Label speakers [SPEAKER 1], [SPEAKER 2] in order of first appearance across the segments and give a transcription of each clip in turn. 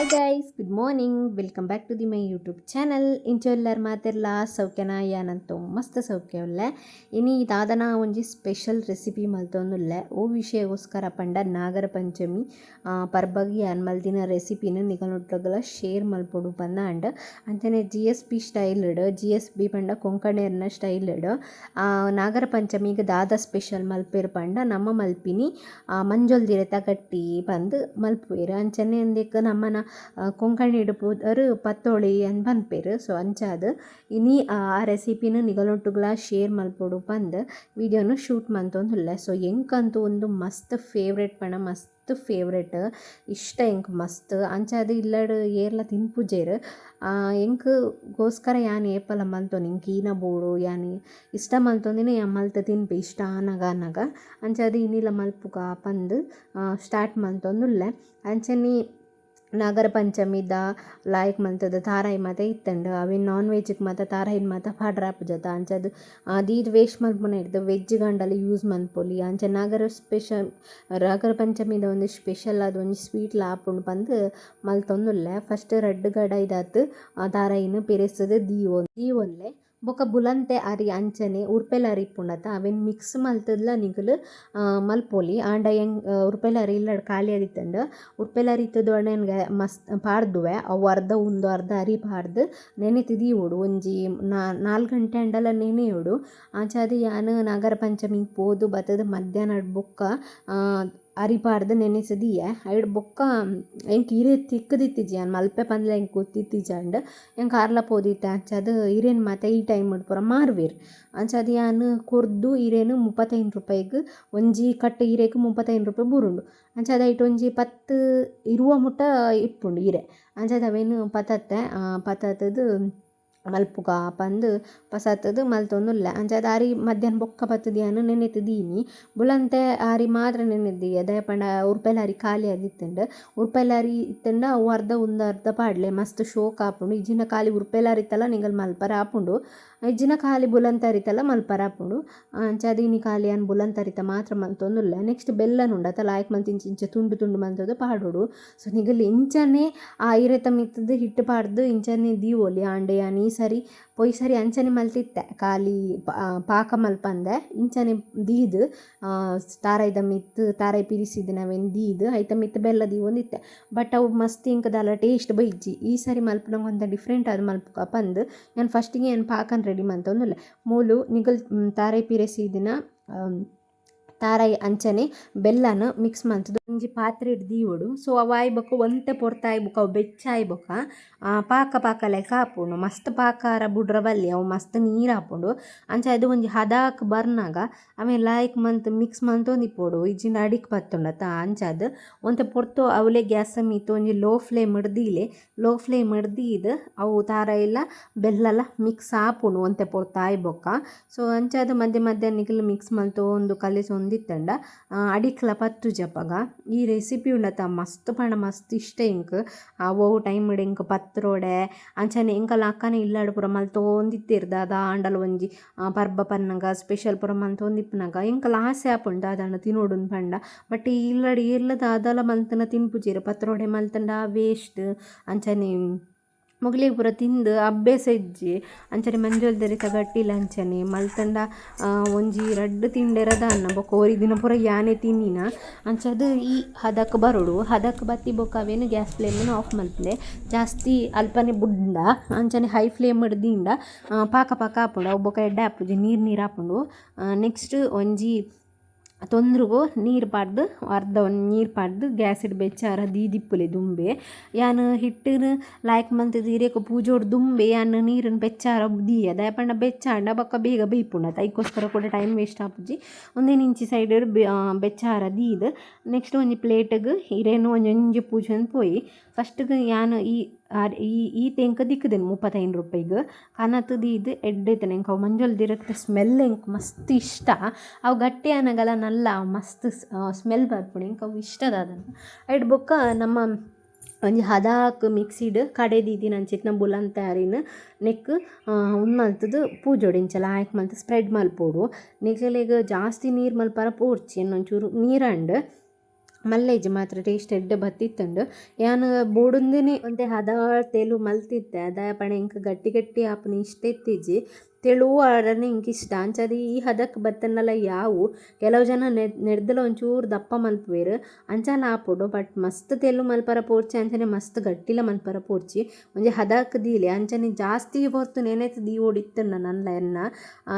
[SPEAKER 1] Hi guys, good morning. Welcome back to the my YouTube channel. ಇಂಚೊಲ್ಲರ್ ಮಾತೆರ್ಲ ಸೌಖ್ಯನ ಯಾನಂತೂ ಮಸ್ತ್ ಸೌಖ್ಯ ಉಲ್ಲೆ. ಇನಿ ದಾದನ ಒಂಜಿ ಸ್ಪೆಷಲ್ ರೆಸಿಪಿ ಮಲ್ತೊಂದುಲ್ಲೆ. ಓ ವಿಷಯಗೋಸ್ಕರ ಪಂಡ ನಾಗರ ಪಂಚಮಿ ಪರ್ಬಗಿ ಯಾನ್ ಮಲ್ದಿನ ರೆಸಿಪಿನ ನಿಗಲೊಟ್ಟುಗಲ ಶೇರ್ ಮಲ್ಪೊಡು ಪಂದ ಅಂಡ್ ಅಂಚನೆ GSP ಸ್ಟೈಲ್ಡ್ GSB ಪಂಡ ಕೊಂಕಣೇರ್ನ ಸ್ಟೈಲ್ಡ್ ನಾಗರ ಪಂಚಮಿಗೆ ದಾದ ಸ್ಪೆಷಲ್ ಮಲ್ಪೇರು ಪಂಡ ನಮ್ಮ ಮಲ್ಪಿನಿ ಮಂಜೊಲ್ದಿರೆ ತಗಟ್ಟಿ ಪಂದ್ ಮಲ್ಪುವೆರು ಅಂಚನೆ ಎಂದೇಕ ನಮ್ಮನ ಕೊಂಕಣಿ ಇಡ್ಪುದರ್ ಪತ್ತೋಳಿ ಅನ್ ಪನ್ಪೇರು. ಸೊ ಅಂಚಾದ ಇನಿ ಆ ರೆಸಿಪಿನ ನಿಗಲೊಟ್ಟುಗ್ಲ ಶೇರ್ ಮಲ್ಪೊಡು ಪಂದ್ ವಿಡಿಯೋನು ಶೂಟ್ ಮಂತೊಂದುಲ್ಲೆ. ಸೊ ಎಂಕಂತೂ ಒಂದು ಮಸ್ತ್ ಫೇವ್ರೆಟ್ ಪಣ ಮಸ್ತ್ ಫೇವ್ರೆಟ್ ಇಷ್ಟ ಎಂಕ್ ಮಸ್ತ್ ಅಂಚಾದ ಇಲ್ಲಡ್ ಏರ್ಲ ತಿನ್ಪುಜೇರು ಎಂಕ್ ಗೋಸ್ಕರ ಯಾನ್ ಏಪಲ ಮಲ್ತೊಂದು ಇಂಕ್ ಈನ ಬೋಡು ಯಾನ್ ಇಷ್ಟ ಮಲ್ತೊಂದಿನ ಯಾನ್ ಮಲ್ತ ತಿನ್ಪೆ ಇಷ್ಟ ಆನಗ ಅಂಚಾದ ಇನ್ನಿಲ ಮಲ್ಪುಗ ಪಂದ್ ಸ್ಟಾರ್ಟ್ ಮಲ್ತೊಂದುಲ್ಲೆ. ಅಂಚನೆ ನಾಗರ ಪಂಚಮಿದ ಲಾಯ್ಕ್ ಮಲ್ತದ ತಾರಾಯಿ ಮಾತ ಇತ್ತಂಡು ಅವೇನು ನಾನ್ ವೆಜ್ಗೆ ಮಾತ ತಾರಾಯಿನ ಮಾತ ಪಾಡ್ರಾಪ್ ಜತ ಅಂಚದು ದೀದ್ ವೇಸ್ಟ್ ಮಲ್ಪುನ ಹಿಡ್ದು ವೆಜ್ ಗಂಡಲ್ಲಿ ಯೂಸ್ ಮಲ್ಪೊಲಿ ಅಂಚ ನಾಗರ ಪಂಚಮಿದ ಒಂದು ಸ್ಪೆಷಲ್ ಅದು ಒಂದು ಸ್ವೀಟ್ ಲಾಪುಂಡು ಪಂದು ಮಲ್ತೊಂದುಲ್ಲೆ. ಫಸ್ಟ್ ರಡ್ಡ್ ಗಡ ಇದಾತು ತಾರಾಯಿನ ಪೆರೆಸದ ದೀವೊನ್ಲೆ ಬೊಕ ಬುಲಂತೆ ಅರಿ ಅಂಚನೆ ಉರ್ಪೆಲ ಅರಿಪುಂಡತ ಅವೆನ್ ಮಿಕ್ಸ್ ಮಲ್ತದ್ಲ ನಿಗಲು ಮಲ್ಪೊಲಿ ಆಂಡ ಉರ್ಪೆಲ ಅರಿ ಇಲ್ಲಡ್ ಖಾಲಿ ಅರಿತಂಡು ಉರ್ಪೆಲ ಅರಿತದೊಡನೆನ್ಗೆ ಮಸ್ತ್ ಪಾಡ್ದುವೆ ಅವು ಅರ್ಧ ಅರಿ ಪಾಡ್ದು ನೆನೆತು ದೀವೊಡು ಒಂಜಿ 4 ಗಂಟೆ ಅಂಡಲ ನೆನೆಯೋಡು. ಆಚಾದ ಯಾನ್ ನಾಗರ ಪಂಚಮಿಗೆ ಪೋದು ಬತ್ತದ ಮಧ್ಯಾಹ್ನ ಬೊಕ್ಕ ಅರಿಪಾರ್ದು ನೆನೆಸದಿಯೆ ಐಡ್ ಬೊಕ್ಕ ಎಂಕ್ ಇರೆ ತಿಕ್ಕದಿತ್ತಿಜಿ ಯಾನ್ ಮಲ್ಪೆ ಪಂದ್ಲ ಎಂಕ್ ಗೊತ್ತಿತ್ತಿಜಂಡ್ ಎಂಕ್ ಆರ್ಲ ಪೋದಿತ್ತೆ ಅಂಚಾದ ಇರೇನು ಮಾತ ಈ ಟೈಮ್ ಪೂರ ಮಾರ್ವೇರು. ಅಂಚಾದ ಯಾನ್ ಕೊರ್ದು ಇರೇನು 35 ರೂಪಾಯಿಗೆ ಒಂಜಿ ಕಟ್ಟು ಇರೆಗ್ 35 ರೂಪಾಯಿ ಬೂರುಂಡು. ಅಂಚಾದ ಐಟ್ ಒಂಜಿ 10 ಇರುವ ಮುಟ್ಟ ಇಪ್ಪುಂಡು ಇರೆ ಅಂಚಾದ ಅವೇನು ಪತತದು ಮಲ್ಪುಗ ಪಂದ್ ಪಸತದು ಮಲ್ತೊಂದುಲ್ಲೆ. ಅಂಚಾದ ಆರಿ ಮಧ್ಯಾಹ್ನ ಬೊಕ್ಕ ಬತ್ತದ ಯಾನ್ ನೆನೆತು ದೀನಿ ಬುಲಂತೆ ಆರಿ ಮಾತ್ರ ನೆನೆದಿಯ ದಯಪಂಡ ಉರ್ಪೆಲ ಅರಿ ಖಾಲಿ ಆಗಿತ್ತಂಡು ಉರ್ಪೆಲ ಅರಿ ಇತ್ತಂಡ ಅವು ಅರ್ಧ ಪಾಡ್ಲೆ ಮಸ್ತ್ ಶೋಕ್ ಆಪುಂಡು. ಇಜ್ಜಿನ ಖಾಲಿ ಉರ್ಪೆಲ ಅರಿತಲ್ಲ ನಿಗಲ್ ಮಲ್ಪರ ಆಪುಂಡು, ಇಜ್ಜಿನ ಖಾಲಿ ಬುಲಂತ ಅರಿತಲ್ಲ ಮಲ್ಪರ ಆಪುಂಡು. ಅಂಚಾದ ಇನಿ ಖಾಲಿ ಯಾನ್ ಬುಲಂತ ಅರಿತ ಮಾತ್ರ ಮಲ್ತೊಂದುಲ್ಲೆ. ನೆಕ್ಸ್ಟ್ ಬೆಲ್ಲನುಂಡತ ಲಾಯ್ಕ್ ಮಲ್ತು ಇಂಚ ತುಂಡು ಮಲ್ತದು ಪಾಡೋಡು. ಸೊ ನಿಗಲ್ ಇಂಚನೆ ಆ ಇರೆತ ಮಿತ್ತದು ಹಿಟ್ಟು ಪಾಡ್ದು ಇಂಚನೆ ದೀವೊಲಿ ಆಂಡೆ ಯಾನ್ ಈ ಸರಿ ಅಂಚನೆ ಮಲ್ತಿತ್ತೆ ಖಾಲಿ ಪಾಕ ಮಲ್ಪಂದೆ ಇಂಚನೆ ದೀದ್ ತಾರಾಯ್ದ ಮಿತ್ತು ತಾರಾಯಿ ಪಿರಿಸಿದ್ ನಾವೇನು ದೀದ್ ಐತ ಮಿತ್ತು ಬೆಲ್ಲ ದೀವೊಂದಿತ್ತೆ. ಬಟ್ ಅವು ಮಸ್ತ್ ಇಂಕದಲ್ಲ ಟೇಸ್ಟ್ ಬೈಜ್ಜಿ ಈ ಸರಿ ಮಲ್ಪನಂಗೆ ಒಂಥ ಡಿಫ್ರೆಂಟ್ ಆದ ಮಲ್ಪುಗ ಪಂದ್ ನಾನು ಫಸ್ಟಿಗೆ ಏನು ಪಾಕನ್ ರೆಡಿ ಮಂತೊಂದುಲ್ಲೆ. ಮೂಲು ನಿಗಲ್ ತಾರಾಯಿ ಪಿರಿಸಿದಿನ ತಾರಾಯಿ ಅಂಚನೆ ಬೆಲ್ಲನ ಮಿಕ್ಸ್ ಮಂತದ್ದು ಒಂಜಿ ಪಾತ್ರೆ ದೀವೊಡು. ಸೊ ಅವು ಆಯ್ಬೊಕ ಒಂತೆ ಪೊರ್ತಾಯಿ ಬೊಕ ಅವು ಬೆಚ್ಚಾಯಿ ಬೊಕ ಪಾಕ ಲೆಕ್ಕ ಆಪುಂಡು. ಮಸ್ತ್ ಪಾಕಾರ ಬುಡ್ರ ಬಲ್ಲಿ ಅವು ಮಸ್ತ್ ನೀರು ಆಪುಂಡು. ಅಂಚಾಯ್ದು ಒಂಜಿ ಹದಾಕ್ ಬರ್ನಾಗ ಅವೆ ಲಾಯ್ಕ್ ಮಂತ್ ಮಿಕ್ಸ್ ಮಂತೊಂದಿಪ್ಪೊಡು ಇಜ್ಜಿಂಡ ಅಡಿಕ್ ಬತ್ತುಂಡತ. ಅಂಚಾದ್ ಒಂತೆ ಪೊರ್ತು ಅವಲೆ ಗ್ಯಾಸ್ ಮೀತು ಒಂಜಿ ಲೋ ಫ್ಲೇಮ್ ಹಿಡ್ದೀದ್ ಅವು ತಾರಾಯಿಲ್ಲ ಬೆಲ್ಲಲ ಮಿಕ್ಸ್ ಆಪುಂಡು ಒಂತೆ ಪೊರ್ತಾಯಿ ಬೊಕ. ಸೊ ಅಂಚಾದ ಮಧ್ಯ ನಿಗಲ್ ಮಿಕ್ಸ್ ಮಂತೊಂದು ಕಲಿಸೊಂದಿತ್ತಂಡ ಅಡಿಕ್ಲ ಪತ್ತು ಜಪಗ ಈ ರೆಸಿಪಿ ಉಂಡತ ಮಸ್ತ್ ಪಂಡ ಮಸ್ತ್ ಇಷ್ಟ ಎಂಕ್. ಓ ಟೈಮ್ ಎಂಕ್ ಪತ್ರೋಡೆ ಅಂಚನೆ ಎಂಕಲ್ಲ ಅಕ್ಕನೆ ಇಲ್ಲಾಡು ಪೂರ ಮಲ್ತೊಂದಿತ್ತಿರು ದಾದ ಆಂಡಲ ಒಂಜಿ ಪರ್ಬ ಪನ್ನಗ ಸ್ಪೆಷಲ್ ಪೂರ ಮಲ್ತೊಂದಿಪ್ಪುನಗ ಎಂಕಲ್ಲ ಆಸೆ ಆಪುಂಡು ದಾದಾಂಡ ತಿನೋಡುನ್ ಪಂಡ. ಬಟ್ ಇಲ್ಲಡು ಏರ್ಲದ ಅದಲ ಮಲ್ತನ ತಿನ್ಪುಜೆರ್ ಪತ್ರೋಡೆ ಮಲ್ತಂಡ ವೇಸ್ಟ್ ಅಂಚನೆ ಮೊಗಲಿಗೆ ಪೂರ ತಿಂದು ಅಭ್ಯಾಸ ಇಜ್ಜಿ ಅಂಚನೆ ಮಂಜೋಲ್ದರಿ ತಗಟ್ಟಿಲ್ಲ ಅಂಚನೆ ಮಲ್ತಂಡ ಒಂಜಿ ರಡ್ಡ್ ತಿಂಡೆರದ ಅನ್ನ ಬೊಕ ಒರಿ ದಿನ ಪೂರ ಯಾನೆ ತಿನ್ನಿನ. ಅಂಚದು ಈ ಹದಕ್ ಬರೋಡು ಹದಕ್ ಬತ್ತಿ ಬೊಕ ಅವೇನು ಗ್ಯಾಸ್ ಫ್ಲೇಮನ್ನು ಆಫ್ ಮಲ್ಪಲೆ ಜಾಸ್ತಿ ಅಲ್ಪನೆ ಬುಡ್ಡ ಅಂಚನೆ ಹೈ ಫ್ಲೇಮ್ ಹಿಡ್ದಿಂದ ಪಾಕ ಆಪುಂಡು ಅವು ಬೊಕ ಎಡ್ಡೆ ಆಪುಜಿ ನೀರು ಆಪುಂಡು. ನೆಕ್ಸ್ಟ್ ಒಂಜಿ ತೊಂದ್ರಿಗೂ ನೀರು ಪಾಡ್ದು ಒಂದು ನೀರು ಪಾಡ್ದು ಗ್ಯಾಸ್ ಇಡ್ ಬೆಚ್ಚಾರ ದೀದಿಪ್ಪುಲೆ ದುಂಬೆ ಯಾನ್ ಹಿಟ್ಟನ್ನು ಲಾಯ್ಕ್ ಮಂತದ ಇರೇಕ ಪೂಜೋಡು ದುಂಬೆ ಯಾನ್ ನೀರನ್ನು ಬೆಚ್ಚಾರ ದೀಯ ದಯಪಂಡ ಬೆಚ್ಚಾಂಡ ಬೊಕ್ಕ ಬೇಗ ಬೇಯ್ಪುಂಡತ ಐಕೋಸ್ಕರ ಕೂಡ ಟೈಮ್ ವೇಸ್ಟ್ ಆಪುಜಿ. ಒಂದೇನು ಇಂಚಿ ಸೈಡ್ ಬೆಚ್ಚಾರ ದೀದ್ ನೆಕ್ಸ್ಟ್ ಒಂಜಿ ಪ್ಲೇಟ್ಗೆ ಇರೇನು ಒಂಜೊಂಜಿ ಪೂಜೆಂದು ಪೋಯಿ ಫಸ್ಟ್ಗೆ ಯಾನ್ ಈ ತೆಂಕ ದಿಕ್ಕದೇನು 35 ರೂಪಾಯಿಗೆ ಕನತು ದೀದ್ ಎಡ್ಡೆತನೆ ಎಂಕ್ ಅವು ಮಂಜೊಲ್ದಿರತ್ತೆ ಸ್ಮೆಲ್ ಎಂಕ್ ಮಸ್ತ್ ಇಷ್ಟ. ಅವು ಗಟ್ಟಿ ಅನ್ನಗಲ ನಲ್ಲ ಮಸ್ತ್ ಸ್ಮೆಲ್ ಬರ್ಪುಂಡು ಎಂಕ್ ಅವು ಇಷ್ಟದ ಅದನ್ನು ಐಡ್ ಬೊಕ್ಕ ನಮ್ಮ ಒಂಜಿ ಹದಾಕ್ ಮಿಕ್ಸಿಡ್ ಕಡೆ ದೀದಿನ ಅಂಚಿತ್ತಿನ ಬುಲಂತ ಅರಿನ ನೆಕ್ ಮಲ್ತದು ಪೂಜೋಡು ಇಂಚಲ ಆಯ್ಕೆ ಮಲ್ತು ಸ್ಪ್ರೆಡ್ ಮಲ್ಪೋಡು. ನೆಕ್ಲೆಗ್ ಜಾಸ್ತಿ ನೀರು ಮಲ್ಪರ ಪೋಡ್ಚಿ ಇನ್ನೊಂಚೂರು ನೀರಂಡ್ ಮಲ್ಲೇಜ್ ಮಾತ್ರ ಟೇಸ್ಟ್ ಎಡ್ಡೆ ಬತ್ತಿತ್ತುಂಡು ಯಾನು ಬೋಡುಂದೇನೆ ಒಂತೆ ಹದ ತೆಲು ಮಲ್ತಿತ್ತೆ ಅದ ಪಣ ಇಂಕ ಗಟ್ಟಿ ಗಟ್ಟಿ ಆಪುನ ಇಷ್ಟ ಎತ್ತಿಜ್ಜಿ ತೆಳುವು ಆಡನೆ ಇಂಕ ಇಷ್ಟ ಅಂಚದು ಈ ಹದಕ್ಕೆ ಬತ್ತನಲ್ಲ ಯಾವು ಕೆಲವು ಜನ ನೆಡ್ದಲ ಒಂಚೂರು ದಪ್ಪ ಮಲ್ಪುವೆರು ಅಂಚನ ಆಪುಡು ಬಟ್ ಮಸ್ತ್ ತೆಲು ಮಲ್ಪರ ಪೋರ್ಚಿ ಅಂಚನೆ ಮಸ್ತ್ ಗಟ್ಟಿಲ ಮಲ್ಪರ ಪೋರ್ಚಿ ಒಂಜಿ ಹದಕ್ಕೆ ದೀಲೆ ಅಂಚನೆ ಜಾಸ್ತಿ ಹೊರ್ತು ನೆನೆತು ದೀ ಓಡಿತ್ತುಂಡ ನನ್ನ ಎನ್ನ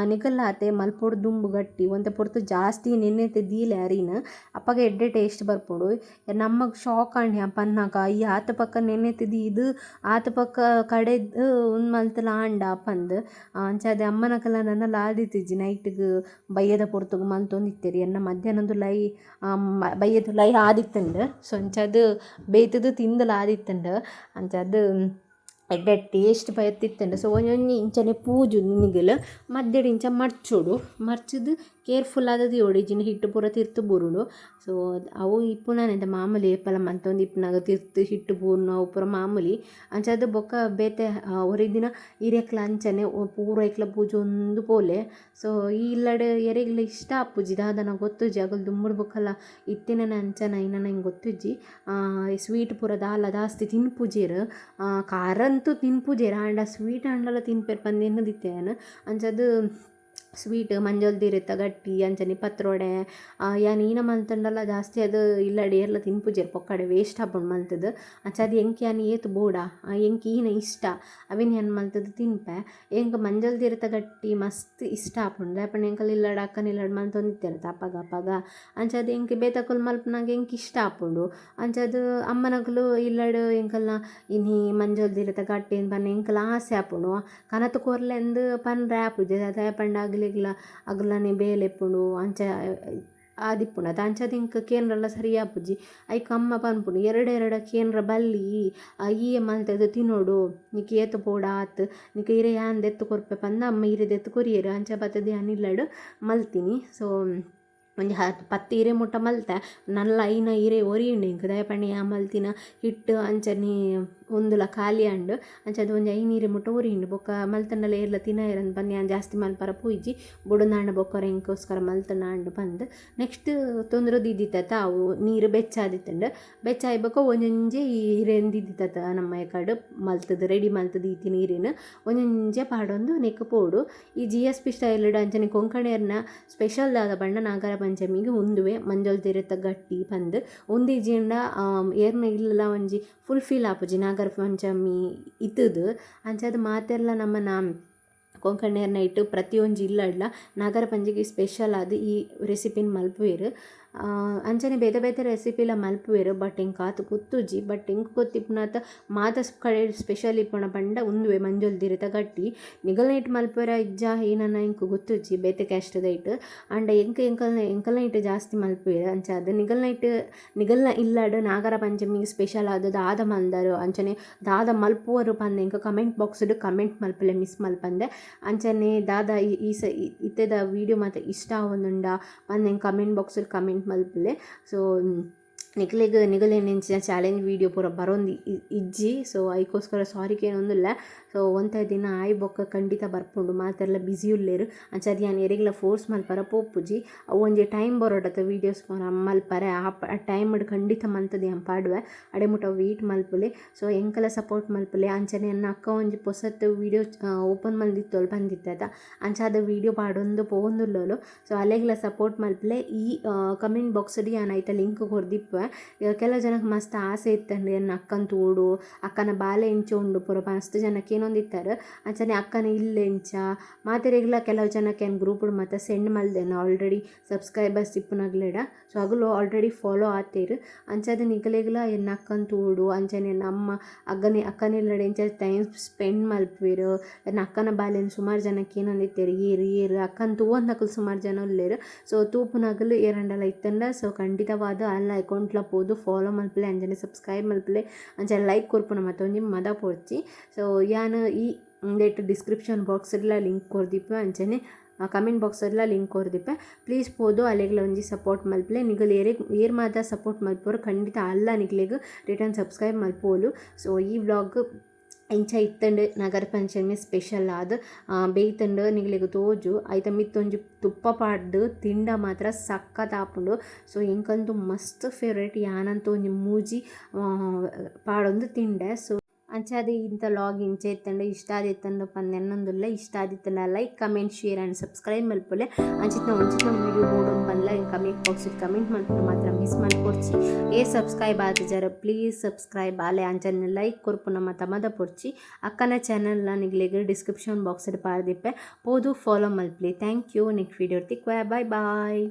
[SPEAKER 1] ನಿಕಲ್ಲಾತೆ ಮಲ್ಪೊಡು ದುಂಬು ಗಟ್ಟಿ ಒಂತೆ ಪೊರ್ತು ಜಾಸ್ತಿ ನೆನೆತು ದೀಲೆ ಅರಿನ ಅಪ್ಪಗೆ ಎಡ್ಡೆ ಟೇಸ್ಟ್ ಬರ್ಪುಡು ನಮಗೆ ಶಾಕ್ ಆಂಡ್ಯ ಪನ್ನಾಗ ಈ ಆತ ಪಕ್ಕ ನೆನೆತಿದ್ದು ಇದು ಆತ ಪಕ್ಕ ಕಡೆದು ಒಂದು ಮಲ್ತಲ ಆಂಡ ಪಂದು ಅಂಚ ಅದೇ ಅಮ್ಮನಕಲ್ಲ ನನ್ನ ಲಾದಿತ್ತಿಜ್ಜಿ ನೈಟ್ಗೆ ಬಯ್ಯದ ಪೊರ್ತುಗು ಮಲ್ತೊಂದಿತ್ತೇರಿ ಎನ್ನ ಮಧ್ಯಾಹ್ನದ ಲೈ ಬಯ್ಯದ ಲೈ ಆದಿತ್ತಂಡು ಸೊ ಅಂಚದು ಬೇಯ್ತದು ತಿಂದಲ ಆದಿತ್ತಂಡು ಅಂಚದು ಎಡ್ಡೆ ಟೇಸ್ಟ್ ಬಯತ್ತಿತ್ತಂಡು ಸೊ ಒಂಜೊಂಜಿ ಇಂಚನೆ ಪೂಜು ನಿನಗಲು ಮಧ್ಯಡ್ ಇಂಚ ಮರ್ಚೋಡು ಮರ್ಚದು ಕೇರ್ಫುಲ್ ಆದದು ಒಡಿಜಿನ ಹಿಟ್ಟು ಪೂರ ತಿರ್ತು ಬುರುಡು ಸೊ ಅವು ಇಪ್ಪುನಾನೆಂತ ಮಾಮೂಲಿ ಏಪಲ ಮಂತೊಂದು ಇಪ್ಪುನಾಗ ತಿರ್ತು ಹಿಟ್ಟು ಪೂರ್ಣ ಅವು ಪೂರ ಮಾಮೂಲಿ ಅಂಚದು ಬೊಕ್ಕ ಬೇತೆ ಹೊರದಿನ ಹಿರಿಯಕ್ಲ ಅಂಚನೆ ಪೂರ ಇಕ್ಲ ಪೂಜೆ ಒಂದು ಪೋಲೆ ಸೊ ಈ ಇಲ್ಲಡೆ ಎರೆಗ್ಲ ಇಷ್ಟ ಆಪುಜಿ ದಾದನ ಗೊತ್ತುಜಿ ಆಗಲ್ ದುಮ್ಮುಡು ಬೊಕ್ಕಲ್ಲ ಇತ್ತಿನ ಅಂಚನ ಇನ್ನ ನಂಗೆ ಗೊತ್ತುಜ್ಜಿ ಸ್ವೀಟ್ ಪೂರ ದಾಲ ಜಾಸ್ತಿ ತಿನ್ಪುಜೇರು ಖಾರ ಅಂತೂ ತಿನ್ಪುಜೇರು ಆಂಡ ಸ್ವೀಟ್ ಆಂಡಲ ತಿನ್ಪೇರು ಪಂದೇನು ದಿತ್ತೇನು ಅಂಚದು ಸ್ವೀಟ್ ಮಂಜಲ್ದಿರುತ್ತ ಗಟ್ಟಿ ಅಂಚನೆ ಪತ್ರೊಡೆ ಯಾನ್ ಈನ ಮಲ್ತಂಡಲ್ಲ ಜಾಸ್ತಿ ಅದು ಇಲ್ಲಡೆ ಎಲ್ಲ ತಿನ್ಪುಜೇರು ಪೊಕ್ಕಡೆ ವೇಸ್ಟ್ ಹಾಕೊಂಡು ಮಲ್ತದು ಅಂಚದು ಎಂಕಿ ಯಾನ್ ಏತು ಬೋಡ ಎಂಕಿ ಈನ ಇಷ್ಟ ಅವಿನ ಯಾನ್ ಮಲ್ತದು ತಿನ್ಪೆ ಎಂಕ ಮಂಜಲ್ದಿರುತ್ತ ಗಟ್ಟಿ ಮಸ್ತ್ ಇಷ್ಟ ಹಾಕೊಂಡು ಲೇಪಣ ಎಂಕಲ್ ಇಲ್ಲಡ ಅಕ್ಕನ ಇಲ್ಲಡ ಮಲ್ತೊಂದಿತ್ತೇರತ್ತ ಅಪ್ಪಗ ಅಪ್ಪಗ ಅಂಚದು ಎಂಕಿ ಬೇತಕುಲ್ ಮಲ್ಪನಾಗ ಎಂಕಿ ಇಷ್ಟ ಹಾಕೊಂಡು ಅಂಚದು ಅಮ್ಮನಕಲು ಇಲ್ಲಡು ಎಂಕಲ್ನ ಇನಿ ಮಂಜಲ್ದಿರುತ್ತ ಗಟ್ಟಿ ಪನ್ನ ಎಂಕಲ್ ಆಸೆ ಹಾಕೊಂಡು ಕನತು ಕೊರ್ಲೆಂದು ಪನ್ರೆ ಆಪುಜೆ ಅದೇ ಪಂಡಾಗ್ಲಿ ಅಗ್ಲನೆ ಬೇಲೆಪ್ಪುಂಡು ಅಂಚ ಆದಿಪ್ಪುಂಡು ಅದು ಅಂಚದ ಇಂಕ ಕೇನ್ರಲ್ಲ ಸರಿ ಆಪುಜಿ ಐಕ ಅಮ್ಮ ಪನ್ಪುಂಡು ಎರಡೆರಡ ಕೇನ್ರ ಬಲ್ಲಿ ಈಯೆ ಮಲ್ತದು ತಿನ್ನೋಡು ನಿಕ್ ಏತು ಪೋಡ ಆತು ನಿಕ್ ಇರೆ ಯಾಂದ್ ಎತ್ತು ಕೊರ್ಪೆ ಪಂದ ಅಮ್ಮ ಇರೆದು ಎತ್ತು ಕೊರಿಯರು ಅಂಚ ಬತ್ತದ ಯಾನಿಲ್ಲಡು ಮಲ್ತೀನಿ ಸೊ ಒಂಜಿ 10 ಇರೆ ಮುಟ್ಟ ಮಲ್ತೆ ನಲ್ಲ ಐನ ಇರೆ ಒರಿಯುಂಡು ಇಂಕ ದಯಪಂಡ ಯಾ ಮಲ್ತಿನ ಹಿಟ್ಟು ಅಂಚನೆ ಒಂದುಲ ಖಾಲಿ ಅಂಡು ಅಂಚದು ಒಂಜಿ 5 ಇರೆ ಮುಟ್ಟ ಒರಿಯುಂಡು ಬೊಕ್ಕ ಮಲ್ತಂಡಲ ಏರ್ಲ ತಿನ್ನಯಿರಂದು ಪಂದು ಯಾನ್ ಜಾಸ್ತಿ ಮಲ್ಪರ ಪೂಯ್ಜಿ ಬುಡುಂದಾಂಡ ಬೊಕ್ಕರ ಇಂಕೋಸ್ಕರ ಮಲ್ತಂಡ ಅಂಡು ಪಂದು ನೆಕ್ಸ್ಟ್ ತೊಂದ್ರೆ ದಿದ್ದಿತ್ತ ಅವು ನೀರು ಬೆಚ್ಚಾದಿತ್ತಂಡು ಬೆಚ್ಚಾಯಿ ಬೊಕ್ಕ ಒಂಜೊಂಜೆ ಇರೆನ್ ದಿದ್ದಿತ್ತ ನಮ್ಮ ಕಡೆ ಮಲ್ತದು ರೆಡಿ ಮಲ್ತದು ಈತಿ ನೀರಿನ ಒಂಜೊಂಜೆ ಪಾಡೊಂದು ನೆಕ್ ಪೋಡು ಈ GSP ಸ್ಟೈಲ್ಡ್ ಅಂಚನೆ ಕೊಂಕಣಿಯರ್ನ ಸ್ಪೆಷಲ್ ದಾದ ಪಂಡ ನಾಗರ ಪಂಚಮಿಗೆ ಉಂದುವೆ ಮಂಜೊಲ್ದಿರುತ್ತ ಗಟ್ಟಿ ಪಂದು ಉಂದಿಜಿಂಡ ಏರ್ನ ಇಲ್ಲ ಒಂಜಿ ಫುಲ್ಫಿಲ್ ಆಪುಜಿ ನಾಗರ ಪಂಚಮಿ ಇತ್ತದು ಅಂಚದು ಮಾತೆಲ್ಲ ನಮ್ಮನ ಕೊಂಕಣಿಯರ್ನ ಇಟ್ಟು ಪ್ರತಿಯೊಂದು ಇಲ್ಲಡ್ಲ ನಾಗರ ಪಂಚಮಿಗೆ ಸ್ಪೆಷಲ್ ಆದ ಈ ರೆಸಿಪಿನ ಮಲ್ಪುವೆರು ಅಂಚನೆ ಬೇತೆ ಬೇತೆ ರೆಸಿಪಿಲ ಮಲ್ಪುವೆರು ಬಟ್ ಇಂಕ ಆತು ಕುತ್ತುಜಿ ಬಟ್ ಇಂಕ ಗೊತ್ತಿಪ್ಪುನಾತ ಮಾತ ಕಡೆ ಸ್ಪೆಷಲ್ ಇಪ್ಪುಣ ಪಂಡ ಉಂದುವೆ ಮಂಜೊಲ್ದಿರುತ್ತ ಗಟ್ಟಿ ನಿಗಲ್ ನೈಟ್ ಮಲ್ಪುವೆರ ಇಜ್ಜ ಏನನ್ನ ಇಂಕ ಗೊತ್ತುಜ್ಜಿ ಬೇತೆ ಕ್ಯಾಸ್ಟದ ಇಟ್ಟು ಅಂಡ ಎಂಕಲ್ನ ಇಟ್ಟು ಜಾಸ್ತಿ ಮಲ್ಪುವೆರು ಅಂಚ ಅದು ನಿಗಲ್ನ ಇಲ್ಲಡು ನಾಗರ ಪಂಚಮಿಗೆ ಸ್ಪೆಷಲ್ ಆದ ದಾದ ಮಲ್ದರು ಅಂಚನೆ ದಾದ ಮಲ್ಪುವರು ಪಂದೆ ಇಂಕ ಕಮೆಂಟ್ ಬಾಕ್ಸ್ಡು ಕಮೆಂಟ್ ಮಲ್ಪಲೆ ಮಿಸ್ ಮಲ್ಪಂದೆ ಅಂಚನೆ ದಾದ ಈ ಇತ್ತೆದ ವೀಡಿಯೋ ಮಾತ ಇಷ್ಟ ಆವೊಂದುಂಡ ಪಂದೆ ಕಮೆಂಟ್ ಬಾಕ್ಸ್ಡು ಕಮೆಂಟ್ ಮಲ್ಪಲೆ ಸೊ ನಿಗಲೇನೆಂಚಿನ ಚಾಲೆಂಜ್ ವೀಡಿಯೋ ಪೂರ ಬರೋಂದು ಇಜ್ಜಿ ಸೊ ಅದಕ್ಕೋಸ್ಕರ ಸಾರಿಕೇನೊಂದಿಲ್ಲ ಸೊ ಒಂಥ ದಿನ ಆಯ್ ಬೊಕ್ಕ ಖಂಡಿತ ಬರ್ಪುಂಡು ಮಾತೆಲ್ಲ ಬ್ಯುಸಿ ಉಲ್ಲೇರು ಅಂಚದು ಯಾನ್ ಎರೆಗ್ಲ ಫೋರ್ಸ್ ಮಲ್ಪರ ಪೋಪುಜಿ ಅವು ಒಂಜಿ ಟೈಮ್ ಬರೋಡತ್ತ ವೀಡಿಯೋಸ್ ಮಲ್ಪರೆ ಆ ಟೈಮ್ ಖಂಡಿತ ಮಲ್ತದೆ ಯಾನ್ ಪಾಡುವೆ ಅಡೆ ಮುಟ್ಟ ವೆಯ್ಟ್ ಮಲ್ಪುಲೆ ಸೊ ಎಂಕಲ ಸಪೋರ್ಟ್ ಮಲ್ಪುಲೆ ಅಂಚನೆ ನನ್ನ ಅಕ್ಕ ಒಂಜಿ ಪೊಸತ್ತು ವೀಡಿಯೋ ಓಪನ್ ಮಲ್ದಿತ್ತೋಳು ಬಂದಿತ್ತದ ಅಂಚಾದ ವೀಡಿಯೋ ಪಾಡೊಂದು ಪೋವೊಂದುಲ್ಲೋಲು ಸೊ ಅಲೆಗ್ಲ ಸಪೋರ್ಟ್ ಮಲ್ಪಲೆ ಈ ಕಮೆಂಟ್ ಬಾಕ್ಸಡಿ ಯಾನ್ ಐತ ಲಿಂಕ್ ಕೊರ್ದಿಪ್ಪೆ ಕೆಲವು ಜನಕ್ಕೆ ಮಸ್ತ್ ಆಸೆ ಇತ್ತಂಡು ಎನ್ನ ಅಕ್ಕನ ತೋಡು ಅಕ್ಕನ ಬಾಲೆ ಇಂಚ ಉಂಡು ಪೂರ ಮಸ್ತ್ ಜನಕ್ಕೆ ಏನೊಂದಿತ್ತಾರೆ ಅಂಚನೆ ಅಕ್ಕನ ಇಲ್ಲೆ ಇಂಚ ಮಾತೆರೆಗ್ಲ ಕೆಲವು ಜನಕ್ಕೆ ಏನು ಗ್ರೂಪ್ ಮತ್ತು ಸೆಂಡ್ ಮಲ್ದೇನು ಆಲ್ರೆಡಿ ಸಬ್ಸ್ಕ್ರೈಬರ್ಸ್ ಇಪ್ಪುನಗ್ಲೇಡ ಸೊ ಅಗಲು ಆಲ್ರೆಡಿ ಫಾಲೋ ಆತೇರು ಅಂಚದ ನಿಗಲೆಗ್ಲ ಎನ್ನ ಅಕ್ಕನ ತೋಡು ಅಂಚನೆ ನಮ್ಮ ಅಕ್ಕನಿಲ್ಲಡೆ ಇಂಚ ಟೈಮ್ ಸ್ಪೆಂಡ್ ಮಲ್ಪುವೆರು ಎನ್ನ ಅಕ್ಕನ ಬಾಲೆನು ಸುಮಾರು ಜನಕ್ಕೆ ಏನೊಂದಿತ್ತೇರು ಏರು ಅಕ್ಕನ ತೂವೊಂದಕ್ಕಲು ಸುಮಾರು ಜನ ಉಲ್ಲೇರು ಸೊ ತೂಪುನಗಲು ಏರಂಡಲ ಇತ್ತಂಡ ಸೊ ಖಂಡಿತವಾದ ಅಲ್ಲ ಅಕೌಂಟ್ಲ ಪೋದು ಫಾಲೋ ಮಲ್ಪಲೆ ಅಂಜನೆ ಸಬ್ಸ್ಕ್ರೈಬ್ ಮಲ್ಪಲೆ ಅಂಚನೆ ಲೈಕ್ ಕೊರ್ಪುನ ಮತ್ತು ಒಂಜಿ ಮದ ಪೋಡ್ಚಿ ಸೊ ಯಾನ್ ಈ ಡೇಟ್ ಡಿಸ್ಕ್ರಿಪ್ಷನ್ ಬಾಕ್ಸ್ಲ ಲಿಂಕ್ ಕೊರ್ದಿಪ್ಪೆ ಅಂಚನೆ ಕಮೆಂಟ್ ಬಾಕ್ಸಲ್ಲ ಲಿಂಕ್ ಕೊರ್ದಿಪ್ಪೆ ಪ್ಲೀಸ್ ಪೋದು ಅಲೆಗ್ಲ ಒಂಜಿ ಸಪೋರ್ಟ್ ಮಲ್ಪಲೆ ನಿಗಲ್ ಏರ್ ಮಾತ ಸಪೋರ್ಟ್ ಮಲ್ಪೋರು ಖಂಡಿತ ಅಲ್ಲ ನಿಗ್ಲೆಗ್ ರಿಟರ್ನ್ ಸಬ್ಸ್ಕ್ರೈಬ್ ಮಲ್ಪೋಲು ಸೊ ಈ ವ್ಲಾಗ್ ಇಂಚ ಇತ್ತಂಡು ನಗರ ಪಂಚಮಿ ಸ್ಪೆಷಲ್ ಆದ್ ಬೇಯ್ತಂಡು ನಿಗ್ಲಿಗೆ ತೋಜು ಐತ ಮಿತ್ತೊಂಜಿ ತುಪ್ಪ ಪಾಡ್ದು ತಿಂಡ ಮಾತ್ರ ಸಖತ್ ಆಪುಂಡು. ಸೊ ಇಂಕಂತೂ ಮಸ್ತ್ ಫೇವ್ರೇಟ್ ಯಾನಂತೂ ಒಂಜಿ ಮೂಜಿ ಪಾಡೊಂದು ತಿಂಡೆ. ಸೊ ಅಂಚಾದ ಇಂಥ ಲಾಗ್ ಇಂಚೆ ಇತ್ತಂಡು ಇಷ್ಟ ಆದಿತ್ತಂಡು ಪಂದೆನ್ನೊಂದುಲ್ಲ ಇಷ್ಟ ಆದಿತ್ತಂಡ like comment share and subscribe ಮಲ್ಪೊಲೆ ಅಂಚಿತ್ನ ಒಂಚಿತ್ನ ವೀಡಿಯೋ ಬೋರ್ಡ್ ಬಂದ್ಲ ಕಮೆಂಟ್ ಬಾಕ್ಸಿಗೆ ಕಮೆಂಟ್ ಮಲ್ಪುನ ಮಾತ್ರ ಮಿಸ್ ಮಲ್ಪೊರ್ಚಿ. ಸಬ್ಸ್ಕ್ರೈಬ್ ಆದಿಜಾರ ಪ್ಲೀಸ್ ಸಬ್ಸ್ಕ್ರೈಬ್ ಆಲೆ ಅಂಚನೆ ಲೈಕ್ ಕೊರ್ಪುನ ಮಾತ ಮದ ಪೊರ್ಚಿ. ಅಕ್ಕನ ಚಾನಲ್ನ ನಿಗ್ಲೆಗ್ ಡಿಸ್ಕ್ರಿಪ್ಷನ್ ಬಾಕ್ಸ್ಡ್ ಪಾರ್ದಿಪ್ಪೆ ಪೋದು ಫಾಲೋ ಮಲ್ಪಲಿ. Thank you. Next video bye bye.